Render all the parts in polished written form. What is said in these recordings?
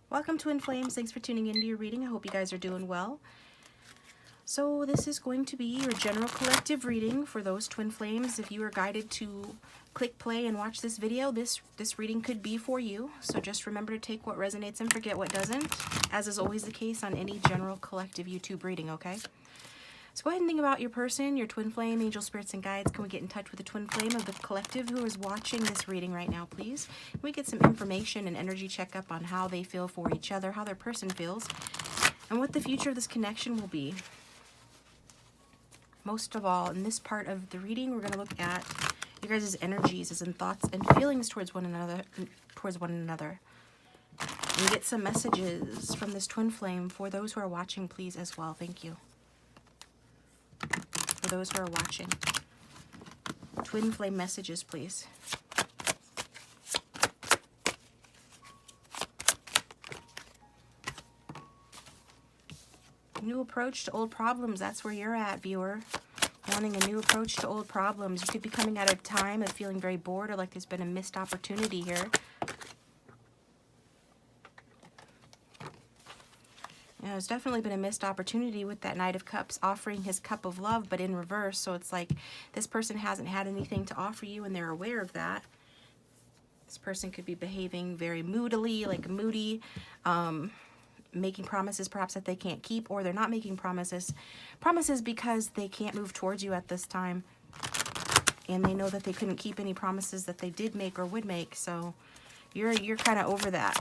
Welcome to In Flames. Thanks for tuning into your reading. I hope you guys are doing well. So this is going to be your general collective reading for those twin flames. If you are guided to click play and watch this video, this reading could be for you. So just remember to take what resonates and forget what doesn't, as is always the case on any general collective YouTube reading, okay? So go ahead and think about your person, your twin flame, angel spirits, and guides. Can we get in touch with the twin flame of the collective who is watching this reading right now, please? Can we get some information and energy checkup on how they feel for each other, how their person feels, and what the future of this connection will be? Most of all, in this part of the reading, we're going to look at you guys' energies, as in thoughts and feelings towards one another. And get some messages from this twin flame for those who are watching, please, as well. Thank you. For those who are watching, twin flame messages, please. New approach to old problems. That's where you're at, viewer. Wanting a new approach to old problems. You could be coming out of time of feeling very bored, or like there's been a missed opportunity here. Yeah, there's definitely been a missed opportunity with that Knight of Cups offering his cup of love, but in reverse. So it's like this person hasn't had anything to offer you, and they're aware of that. This person could be behaving very moodily, like moody, making promises perhaps that they can't keep, or they're not making promises because they can't move towards you at this time, and they know that they couldn't keep any promises that they did make or would make. So you're kind of over that.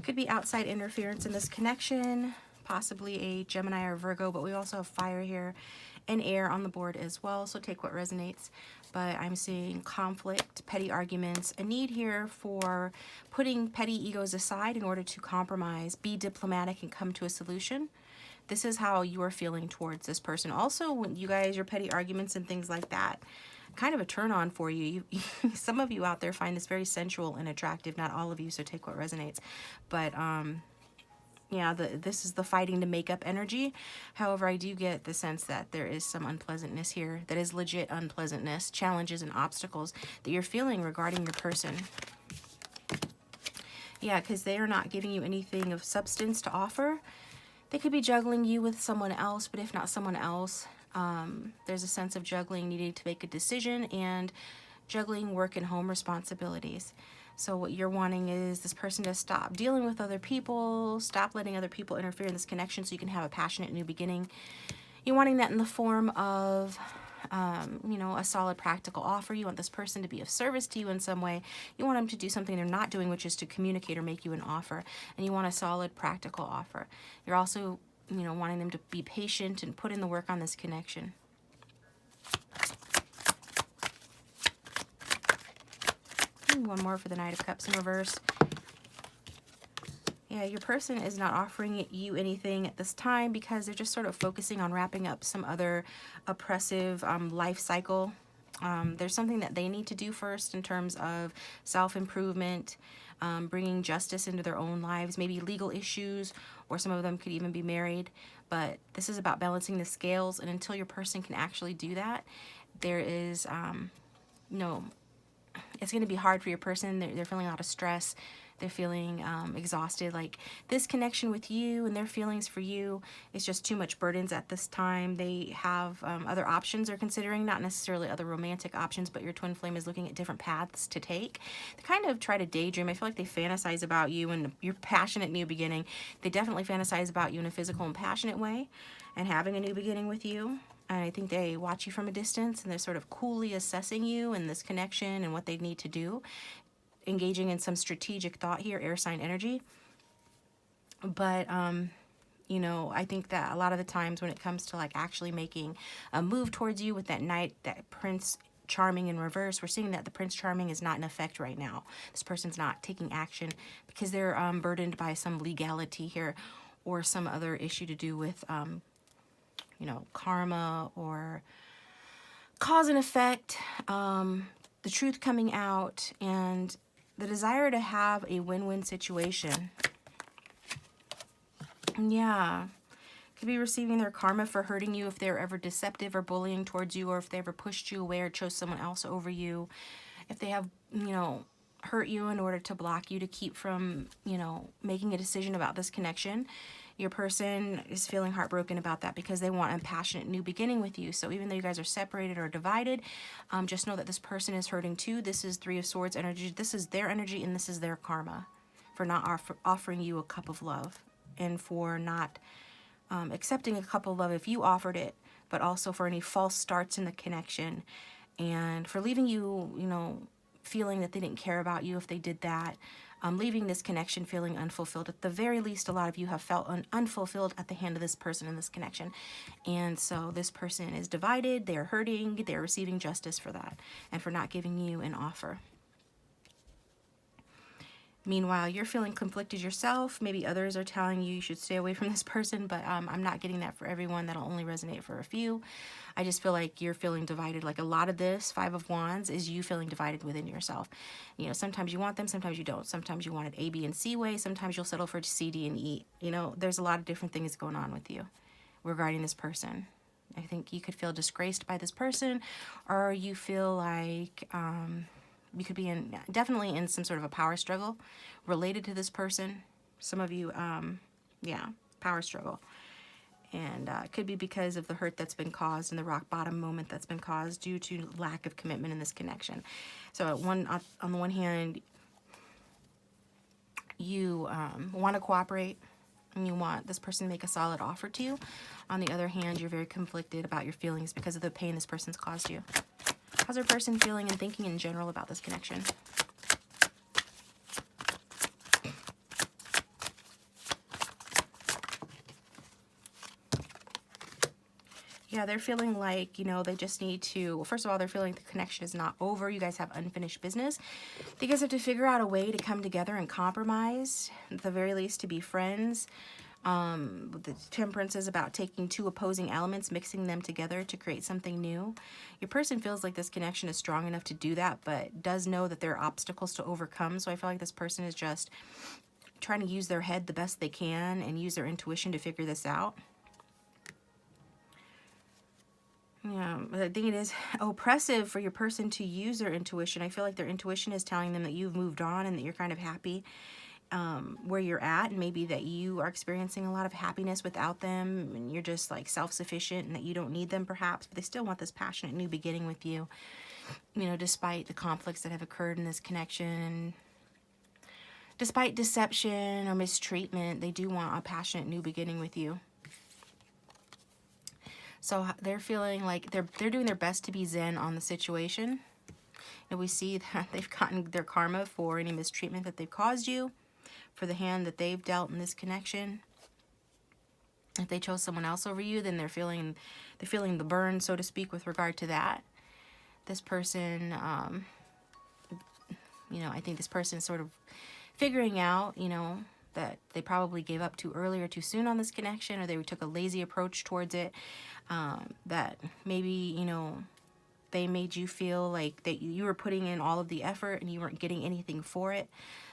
Could be outside interference in this connection, possibly a Gemini or Virgo, but we also have fire here and air on the board as well, so take what resonates. But I'm seeing conflict, petty arguments, a need here for putting petty egos aside in order to compromise, be diplomatic, and come to a solution. This is how you are feeling towards this person. Also, when you guys, your petty arguments and things like that, kind of a turn on for you. Some of you out there find this very sensual and attractive. Not all of you, so take what resonates. But yeah, this is the fighting to make up energy. However, I do get the sense that there is some unpleasantness here, that is legit unpleasantness, challenges and obstacles that you're feeling regarding your person. Yeah, because they are not giving you anything of substance to offer. They could be juggling you with someone else, but if not someone else, there's a sense of juggling, needing to make a decision, and juggling work and home responsibilities. So what you're wanting is this person to stop dealing with other people, stop letting other people interfere in this connection so you can have a passionate new beginning. You're wanting that in the form of, you know, a solid practical offer. You want this person to be of service to you in some way. You want them to do something they're not doing, which is to communicate or make you an offer. And you want a solid practical offer. You're also, you know, wanting them to be patient and put in the work on this connection. One more for the Knight of Cups in reverse. Yeah, your person is not offering you anything at this time because they're just sort of focusing on wrapping up some other oppressive life cycle. There's something that they need to do first in terms of self-improvement, bringing justice into their own lives, maybe legal issues, or some of them could even be married. But this is about balancing the scales, and until your person can actually do that, there is, no, it's going to be hard for your person. They're feeling a lot of stress. They're feeling exhausted. Like this connection with you and their feelings for you is just too much burdens at this time. They have other options they're considering, not necessarily other romantic options, but your twin flame is looking at different paths to take. They kind of try to daydream. I feel like they fantasize about you and your passionate new beginning. They definitely fantasize about you in a physical and passionate way and having a new beginning with you. And I think they watch you from a distance and they're sort of coolly assessing you and this connection and what they need to do, engaging in some strategic thought here, air sign energy. But, you know, I think that a lot of the times when it comes to like actually making a move towards you with that Knight, that Prince Charming in reverse, we're seeing that the Prince Charming is not in effect right now. This person's not taking action because they're burdened by some legality here or some other issue to do with, you know, karma or cause and effect, the truth coming out, and the desire to have a win-win situation. Yeah. Could be receiving their karma for hurting you if they're ever deceptive or bullying towards you, or if they ever pushed you away or chose someone else over you. if they have, you know, hurt you in order to block you to keep from, you know, making a decision about this connection. Your person is feeling heartbroken about that because they want a passionate new beginning with you. So even though you guys are separated or divided, just know that this person is hurting too. This is Three of Swords energy. This is their energy, and this is their karma for not offering you a cup of love, and for not accepting a cup of love if you offered it, but also for any false starts in the connection, and for leaving you, you know, feeling that they didn't care about you if they did that. Leaving this connection feeling unfulfilled. At the very least, a lot of you have felt unfulfilled at the hand of this person in this connection. And so this person is divided, they're hurting, they're receiving justice for that, and for not giving you an offer. Meanwhile, you're feeling conflicted yourself. Maybe others are telling you you should stay away from this person, but I'm not getting that for everyone. That'll only resonate for a few. I just feel like you're feeling divided. Like a lot of this Five of Wands is you feeling divided within yourself. You know, sometimes you want them, sometimes you don't. Sometimes you want it A, B, and C way. Sometimes you'll settle for C, D, and E. You know, there's a lot of different things going on with you regarding this person. I think you could feel disgraced by this person, or you feel like you could be definitely in some sort of a power struggle related to this person. Some of you, yeah, power struggle. And it could be because of the hurt that's been caused and the rock bottom moment that's been caused due to lack of commitment in this connection. So on the one hand, you want to cooperate and you want this person to make a solid offer to you. On the other hand, you're very conflicted about your feelings because of the pain this person's caused you. How's your person feeling and thinking in general about this connection? Yeah, they're feeling like, you know, they just need to, well, first of all, they're feeling the connection is not over. You guys have unfinished business. You guys have to figure out a way to come together and compromise, at the very least to be friends. The Temperance is about taking two opposing elements, mixing them together to create something new. Your person feels like this connection is strong enough to do that, but does know that there are obstacles to overcome. So I feel like this person is just trying to use their head the best they can and use their intuition to figure this out. Yeah, I think it is oppressive for your person to use their intuition. I feel like their intuition is telling them that you've moved on and that you're kind of happy where you're at, and maybe that you are experiencing a lot of happiness without them, and you're just like self-sufficient and that you don't need them perhaps, but they still want this passionate new beginning with you, you know, despite the conflicts that have occurred in this connection. Despite deception or mistreatment, they do want a passionate new beginning with you. So they're feeling like they're doing their best to be zen on the situation. And we see that they've gotten their karma for any mistreatment that they've caused you, for the hand that they've dealt in this connection. If they chose someone else over you, then they're feeling the burn, so to speak, with regard to that. This person, you know, I think this person is sort of figuring out, you know, that they probably gave up too early or too soon on this connection, or they took a lazy approach towards it, that maybe, you know, they made you feel like that you were putting in all of the effort and you weren't getting anything for it.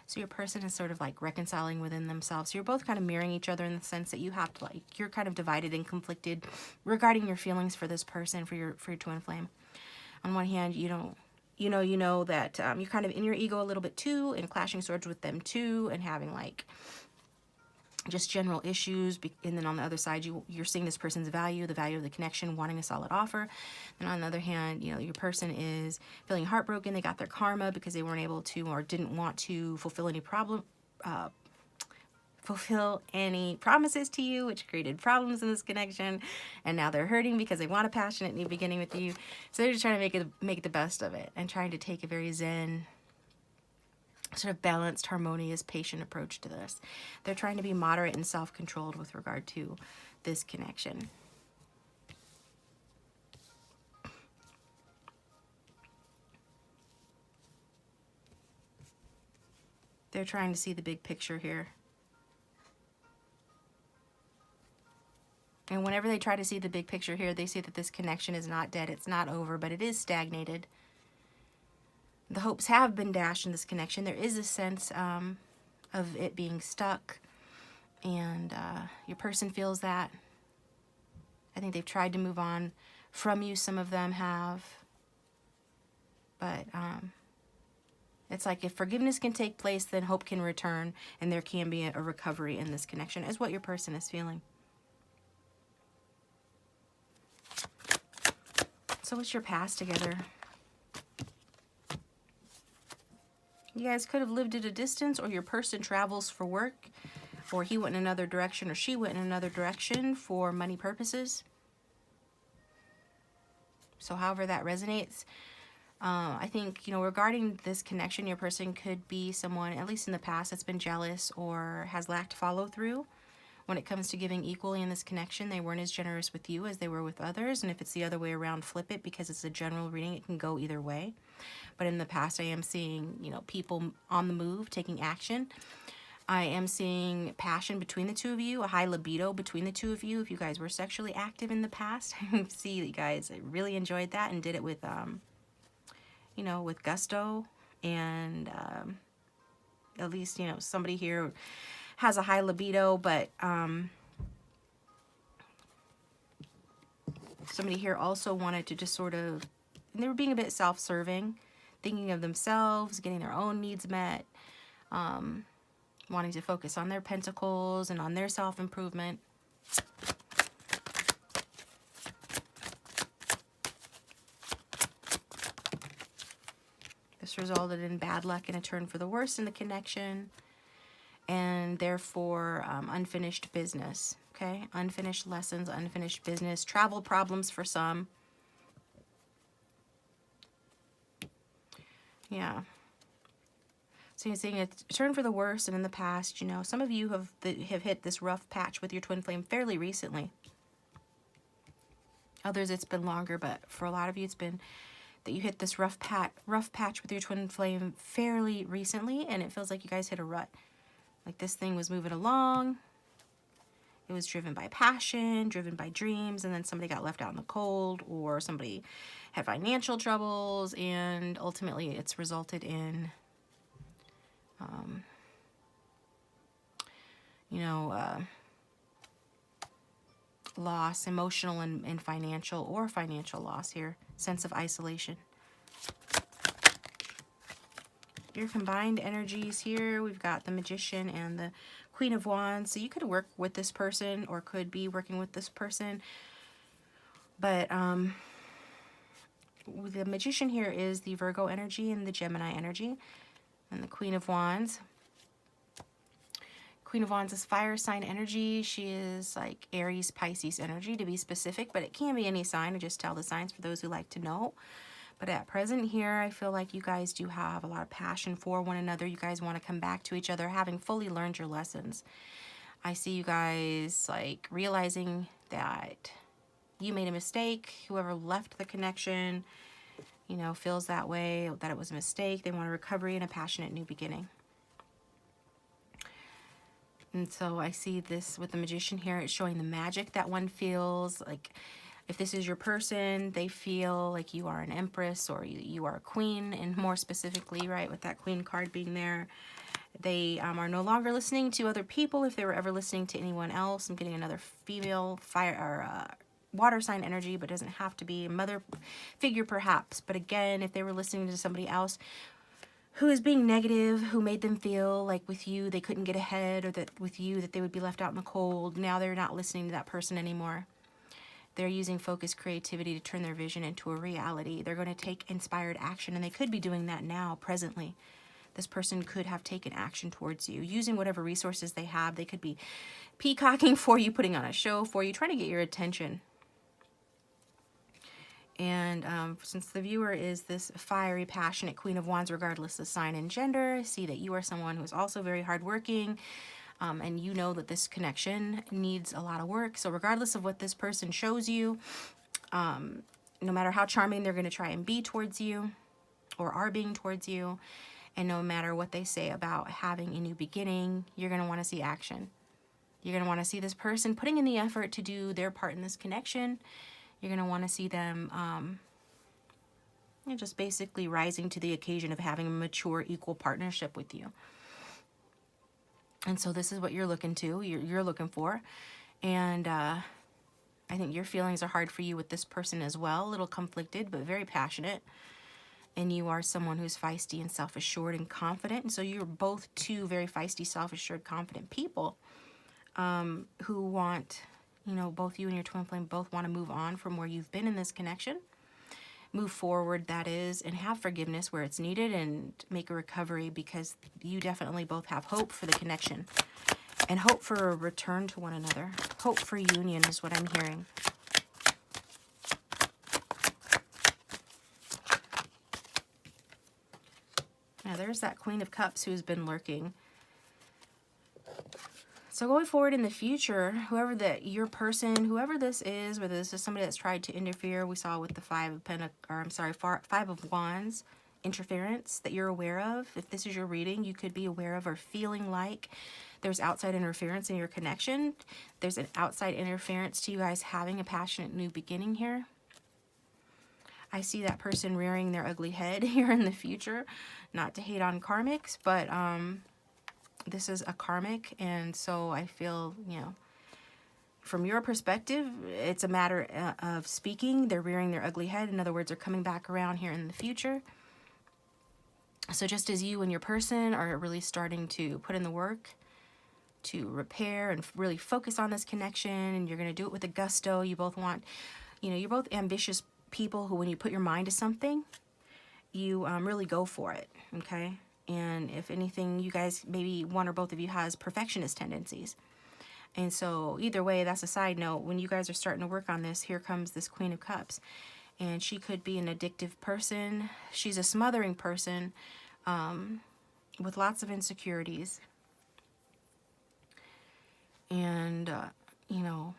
So your person is sort of like reconciling within themselves. So you're both kind of mirroring each other in the sense that you have to, like, you're kind of divided and conflicted regarding your feelings for this person, for your twin flame. On one hand, you know that you're kind of in your ego a little bit too, and clashing swords with them too, and having like just general issues. And then on the other side, you're seeing this person's value, the value of the connection, wanting a solid offer. And on the other hand, you know, your person is feeling heartbroken. They got their karma because they weren't able to or didn't want to fulfill any promises to you, which created problems in this connection. And now they're hurting because they want a passionate new beginning with you. So they're just trying to make the best of it and trying to take a very zen, sort of balanced, harmonious, patient approach to this. They're trying to be moderate and self-controlled with regard to this connection. They're trying to see the big picture here. And whenever they try to see the big picture here, they see that this connection is not dead, it's not over, but it is stagnated. The hopes have been dashed in this connection. There is a sense of it being stuck, and your person feels that. I think they've tried to move on from you. Some of them have, but It's like if forgiveness can take place, then hope can return, and there can be a recovery in this connection, is what your person is feeling. So what's your past together? You guys could have lived at a distance, or your person travels for work, or he went in another direction, or she went in another direction for money purposes. So however that resonates, I think, you know, regarding this connection, your person could be someone, at least in the past, that's been jealous or has lacked follow through. When it comes to giving equally in this connection, they weren't as generous with you as they were with others. And if it's the other way around, flip it, because it's a general reading. It can go either way. But in the past, I am seeing, you know, people on the move, taking action. I am seeing passion between the two of you, a high libido between the two of you. If you guys were sexually active in the past, I see you guys really enjoyed that and did it with, you know, with gusto. And at least, you know, somebody here has a high libido, but somebody here also wanted to just sort of, and they were being a bit self-serving, thinking of themselves, getting their own needs met, wanting to focus on their pentacles and on their self-improvement. This resulted in bad luck and a turn for the worse in the connection, and therefore unfinished business. Okay, unfinished lessons, unfinished business, travel problems for some. Yeah. So you're seeing a turn for the worse, and in the past, you know, some of you have hit this rough patch with your twin flame fairly recently. Others, it's been longer, but for a lot of you, it's been that you hit this rough patch with your twin flame fairly recently, and it feels like you guys hit a rut. Like this thing was moving along. It was driven by passion, driven by dreams, and then somebody got left out in the cold, or somebody had financial troubles, and ultimately it's resulted in, you know, loss, emotional and financial, or financial loss here, sense of isolation. Your combined energies here, we've got the Magician and the Queen of Wands. So you could work with this person or could be working with this person. But the Magician here is the Virgo energy and the Gemini energy. And the Queen of Wands. Queen of Wands is fire sign energy. She is like Aries, Pisces energy, to be specific. But it can be any sign. I just tell the signs for those who like to know. But at present here, I feel like you guys do have a lot of passion for one another. You guys want to come back to each other, having fully learned your lessons. I see you guys like realizing that you made a mistake. Whoever left the connection, you know, feels that way, that it was a mistake. They want a recovery and a passionate new beginning. And so I see this with the Magician here. It's showing the magic that one feels like. If this is your person, they feel like you are an empress or you are a queen, and more specifically, right, with that queen card being there, they are no longer listening to other people. If they were ever listening to anyone else, I'm getting another female fire or water sign energy, but it doesn't have to be a mother figure perhaps. But again, if they were listening to somebody else who is being negative, who made them feel like with you they couldn't get ahead, or that with you that they would be left out in the cold, now they're not listening to that person anymore. They're using focused creativity to turn their vision into a reality. They're going to take inspired action, and they could be doing that now, presently. This person could have taken action towards you, using whatever resources they have. They could be peacocking for you, putting on a show for you, trying to get your attention. And since the viewer is this fiery, passionate Queen of Wands, regardless of sign and gender, I see that you are someone who is also very hardworking. And you know that this connection needs a lot of work. So regardless of what this person shows you, no matter how charming they're going to try and be towards you or are being towards you, and no matter what they say about having a new beginning, you're going to want to see action. You're going to want to see this person putting in the effort to do their part in this connection. You're going to want to see them just basically rising to the occasion of having a mature, equal partnership with you. And so this is what you're looking to, you're looking for. And I think your feelings are hard for you with this person as well. A little conflicted, but very passionate. and you are someone who's feisty and self-assured and confident. And so you're both two very feisty, self-assured, confident people who want, you know, both you and your twin flame both want to move on from where you've been in this connection. Move forward, that is, and have forgiveness where it's needed and make a recovery, because you definitely both have hope for the connection and hope for a return to one another. Hope for union is what I'm hearing. Now there's that Queen of Cups who's been lurking. So going forward in the future, whoever this is, whether this is somebody that's tried to interfere, we saw with the Five of Wands, interference that you're aware of. If this is your reading, you could be aware of or feeling like there's outside interference in your connection. There's an outside interference to you guys having a passionate new beginning here. I see that person rearing their ugly head here in the future. Not to hate on karmics, but this is a karmic, and so I feel, you know, from your perspective, it's a matter of speaking. They're rearing their ugly head. In other words, they're coming back around here in the future. So just as you and your person are really starting to put in the work to repair and really focus on this connection, and you're going to do it with a gusto. You both want, you know, you're both ambitious people who, when you put your mind to something, you really go for it, okay? And if anything, you guys, maybe one or both of you has perfectionist tendencies. And so either way, that's a side note. When you guys are starting to work on this, here comes this Queen of Cups. And she could be an addictive person. She's a smothering person with lots of insecurities. And, you know,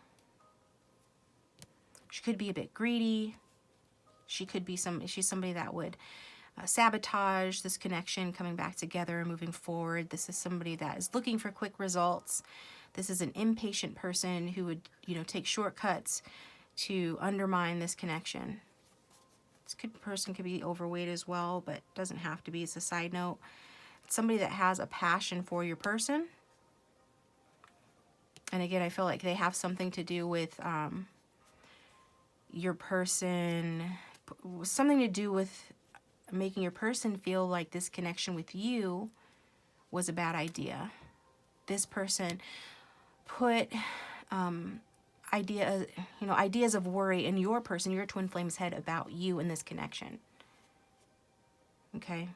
she could be a bit greedy. She could be she's somebody that would sabotage this connection coming back together and moving forward. This is somebody that is looking for quick results. This is an impatient person who would, you know, take shortcuts to undermine this connection. This person could be overweight as well, but doesn't have to be. It's a side note. It's somebody that has a passion for your person. And again, I feel like they have something to do with your person, something to do with making your person feel like this connection with you was a bad idea. This person put ideas of worry in your person, your twin flame's head about you in this connection. Okay.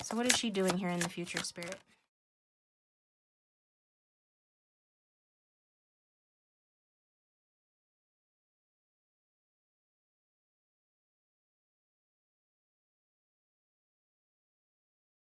So what is she doing here in the future, Spirit?